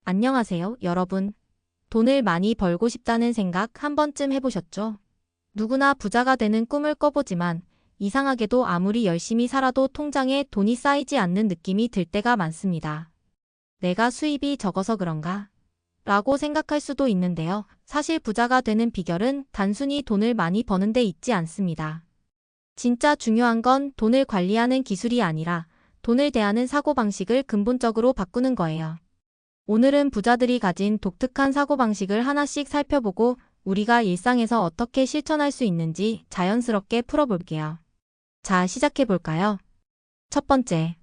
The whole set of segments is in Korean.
안녕하세요, 여러분. 돈을 많이 벌고 싶다는 생각 한 번쯤 해보셨죠? 누구나 부자가 되는 꿈을 꿔보지만 이상하게도 아무리 열심히 살아도 통장에 돈이 쌓이지 않는 느낌이 들 때가 많습니다. 내가 수입이 적어서 그런가? 라고 생각할 수도 있는데요. 사실 부자가 되는 비결은 단순히 돈을 많이 버는 데 있지 않습니다. 진짜 중요한 건 돈을 관리하는 기술이 아니라 돈을 대하는 사고방식을 근본적으로 바꾸는 거예요. 오늘은 부자들이 가진 독특한 사고방식을 하나씩 살펴보고 우리가 일상에서 어떻게 실천할 수 있는지 자연스럽게 풀어볼게요. 자, 시작해볼까요? 첫 번째,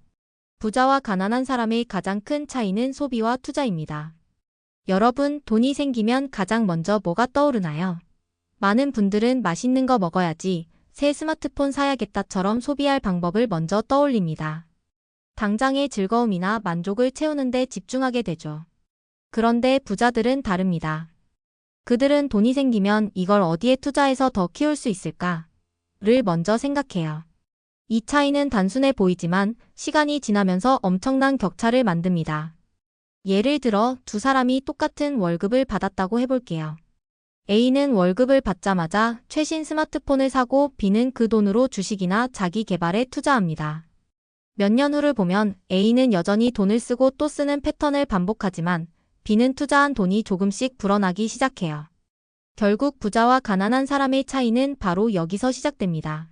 부자와 가난한 사람의 가장 큰 차이는 소비와 투자입니다. 여러분, 돈이 생기면 가장 먼저 뭐가 떠오르나요? 많은 분들은 맛있는 거 먹어야지, 새 스마트폰 사야겠다처럼 소비할 방법을 먼저 떠올립니다. 당장의 즐거움이나 만족을 채우는 데 집중하게 되죠. 그런데 부자들은 다릅니다. 그들은 돈이 생기면 이걸 어디에 투자해서 더 키울 수 있을까를 먼저 생각해요. 이 차이는 단순해 보이지만 시간이 지나면서 엄청난 격차를 만듭니다. 예를 들어 두 사람이 똑같은 월급을 받았다고 해볼게요. A는 월급을 받자마자 최신 스마트폰을 사고 B는 그 돈으로 주식이나 자기 개발에 투자합니다. 몇 년 후를 보면 A는 여전히 돈을 쓰고 또 쓰는 패턴을 반복하지만 B는 투자한 돈이 조금씩 불어나기 시작해요. 결국 부자와 가난한 사람의 차이는 바로 여기서 시작됩니다.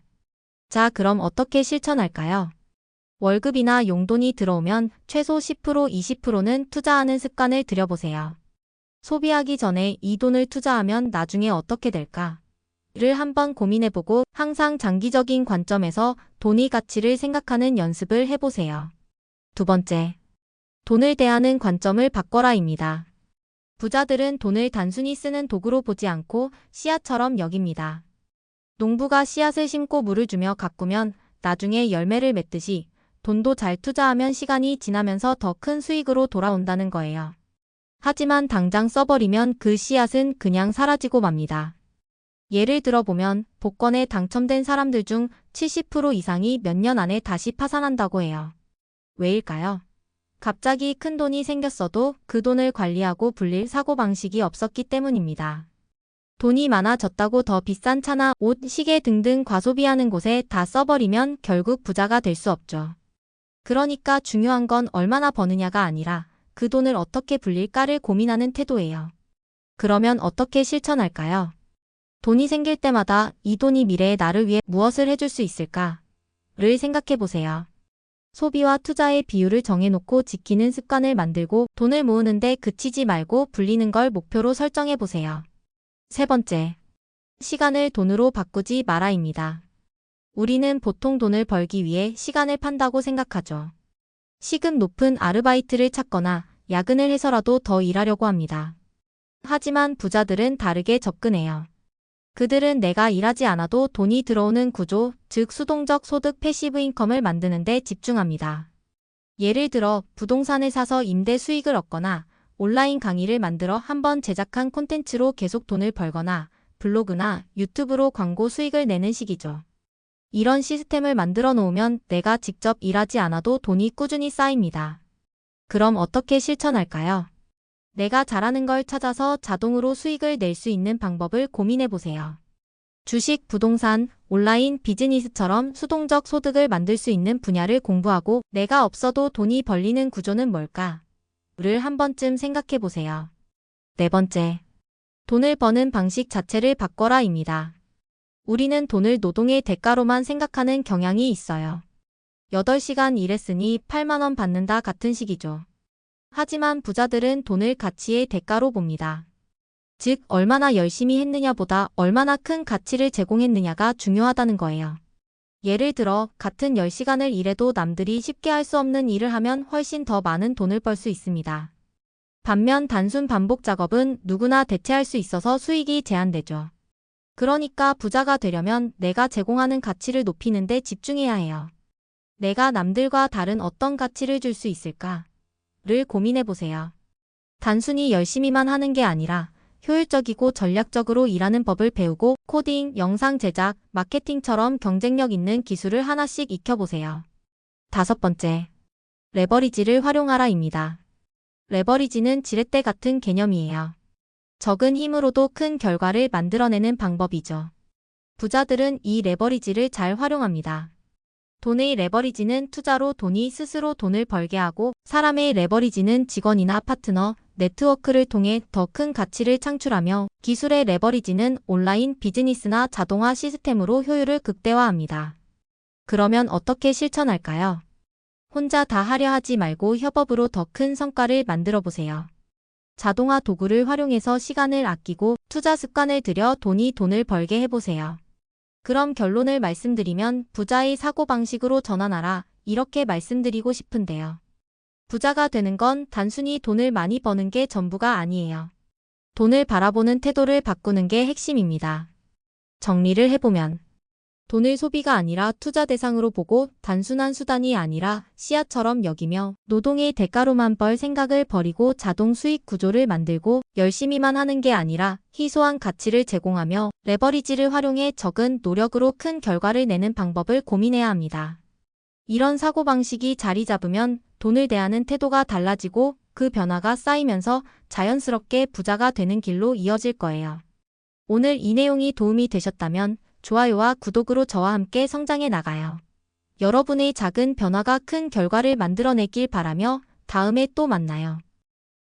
자, 그럼 어떻게 실천할까요? 월급이나 용돈이 들어오면 최소 10%, 20%는 투자하는 습관을 들여보세요. 소비하기 전에 이 돈을 투자하면 나중에 어떻게 될까? 를 한번 고민해보고 항상 장기적인 관점에서 돈의 가치를 생각하는 연습을 해보세요. 두 번째, 돈을 대하는 관점을 바꿔라입니다. 부자들은 돈을 단순히 쓰는 도구로 보지 않고 씨앗처럼 여깁니다. 농부가 씨앗을 심고 물을 주며 가꾸면 나중에 열매를 맺듯이 돈도 잘 투자하면 시간이 지나면서 더 큰 수익으로 돌아온다는 거예요. 하지만 당장 써버리면 그 씨앗은 그냥 사라지고 맙니다. 예를 들어보면 복권에 당첨된 사람들 중 70% 이상이 몇 년 안에 다시 파산한다고 해요. 왜일까요? 갑자기 큰 돈이 생겼어도 그 돈을 관리하고 불릴 사고방식이 없었기 때문입니다. 돈이 많아졌다고 더 비싼 차나 옷, 시계 등등 과소비하는 곳에 다 써버리면 결국 부자가 될 수 없죠. 그러니까 중요한 건 얼마나 버느냐가 아니라 그 돈을 어떻게 불릴까를 고민하는 태도예요. 그러면 어떻게 실천할까요? 돈이 생길 때마다 이 돈이 미래의 나를 위해 무엇을 해줄 수 있을까를 생각해보세요. 소비와 투자의 비율을 정해놓고 지키는 습관을 만들고 돈을 모으는데 그치지 말고 불리는 걸 목표로 설정해보세요. 세 번째, 시간을 돈으로 바꾸지 마라입니다. 우리는 보통 돈을 벌기 위해 시간을 판다고 생각하죠. 시급 높은 아르바이트를 찾거나 야근을 해서라도 더 일하려고 합니다. 하지만 부자들은 다르게 접근해요. 그들은 내가 일하지 않아도 돈이 들어오는 구조, 즉 수동적 소득 패시브 인컴을 만드는 데 집중합니다. 예를 들어 부동산을 사서 임대 수익을 얻거나 온라인 강의를 만들어 한번 제작한 콘텐츠로 계속 돈을 벌거나 블로그나 유튜브로 광고 수익을 내는 식이죠. 이런 시스템을 만들어 놓으면 내가 직접 일하지 않아도 돈이 꾸준히 쌓입니다. 그럼 어떻게 실천할까요? 내가 잘하는 걸 찾아서 자동으로 수익을 낼 수 있는 방법을 고민해보세요. 주식, 부동산, 온라인 비즈니스처럼 수동적 소득을 만들 수 있는 분야를 공부하고 내가 없어도 돈이 벌리는 구조는 뭘까?를 한 번쯤 생각해보세요. 네 번째, 돈을 버는 방식 자체를 바꿔라입니다. 우리는 돈을 노동의 대가로만 생각하는 경향이 있어요. 8시간 일했으니 8만 원 받는다 같은 식이죠. 하지만 부자들은 돈을 가치의 대가로 봅니다. 즉, 얼마나 열심히 했느냐보다 얼마나 큰 가치를 제공했느냐가 중요하다는 거예요. 예를 들어 같은 10시간을 일해도 남들이 쉽게 할 수 없는 일을 하면 훨씬 더 많은 돈을 벌 수 있습니다. 반면 단순 반복 작업은 누구나 대체할 수 있어서 수익이 제한되죠. 그러니까 부자가 되려면 내가 제공하는 가치를 높이는 데 집중해야 해요. 내가 남들과 다른 어떤 가치를 줄 수 있을까? 를 고민해보세요. 단순히 열심히만 하는 게 아니라 효율적이고 전략적으로 일하는 법을 배우고 코딩, 영상 제작, 마케팅처럼 경쟁력 있는 기술을 하나씩 익혀보세요. 다섯 번째, 레버리지를 활용하라입니다. 레버리지는 지렛대 같은 개념이에요. 적은 힘으로도 큰 결과를 만들어내는 방법이죠. 부자들은 이 레버리지를 잘 활용합니다. 돈의 레버리지는 투자로 돈이 스스로 돈을 벌게 하고, 사람의 레버리지는 직원이나 파트너, 네트워크를 통해 더 큰 가치를 창출하며, 기술의 레버리지는 온라인 비즈니스나 자동화 시스템으로 효율을 극대화합니다. 그러면 어떻게 실천할까요? 혼자 다 하려 하지 말고 협업으로 더 큰 성과를 만들어 보세요. 자동화 도구를 활용해서 시간을 아끼고 투자 습관을 들여 돈을 벌게 해보세요. 그럼 결론을 말씀드리면 부자의 사고방식으로 전환하라, 이렇게 말씀드리고 싶은데요. 부자가 되는 건 단순히 돈을 많이 버는 게 전부가 아니에요. 돈을 바라보는 태도를 바꾸는 게 핵심입니다. 정리를 해보면 돈을 소비가 아니라 투자 대상으로 보고 단순한 수단이 아니라 씨앗처럼 여기며 노동의 대가로만 벌 생각을 버리고 자동 수익 구조를 만들고 열심히만 하는 게 아니라 희소한 가치를 제공하며 레버리지를 활용해 적은 노력으로 큰 결과를 내는 방법을 고민해야 합니다. 이런 사고방식이 자리 잡으면 돈을 대하는 태도가 달라지고 그 변화가 쌓이면서 자연스럽게 부자가 되는 길로 이어질 거예요. 오늘 이 내용이 도움이 되셨다면 좋아요와 구독으로 저와 함께 성장해 나가요. 여러분의 작은 변화가 큰 결과를 만들어내길 바라며 다음에 또 만나요.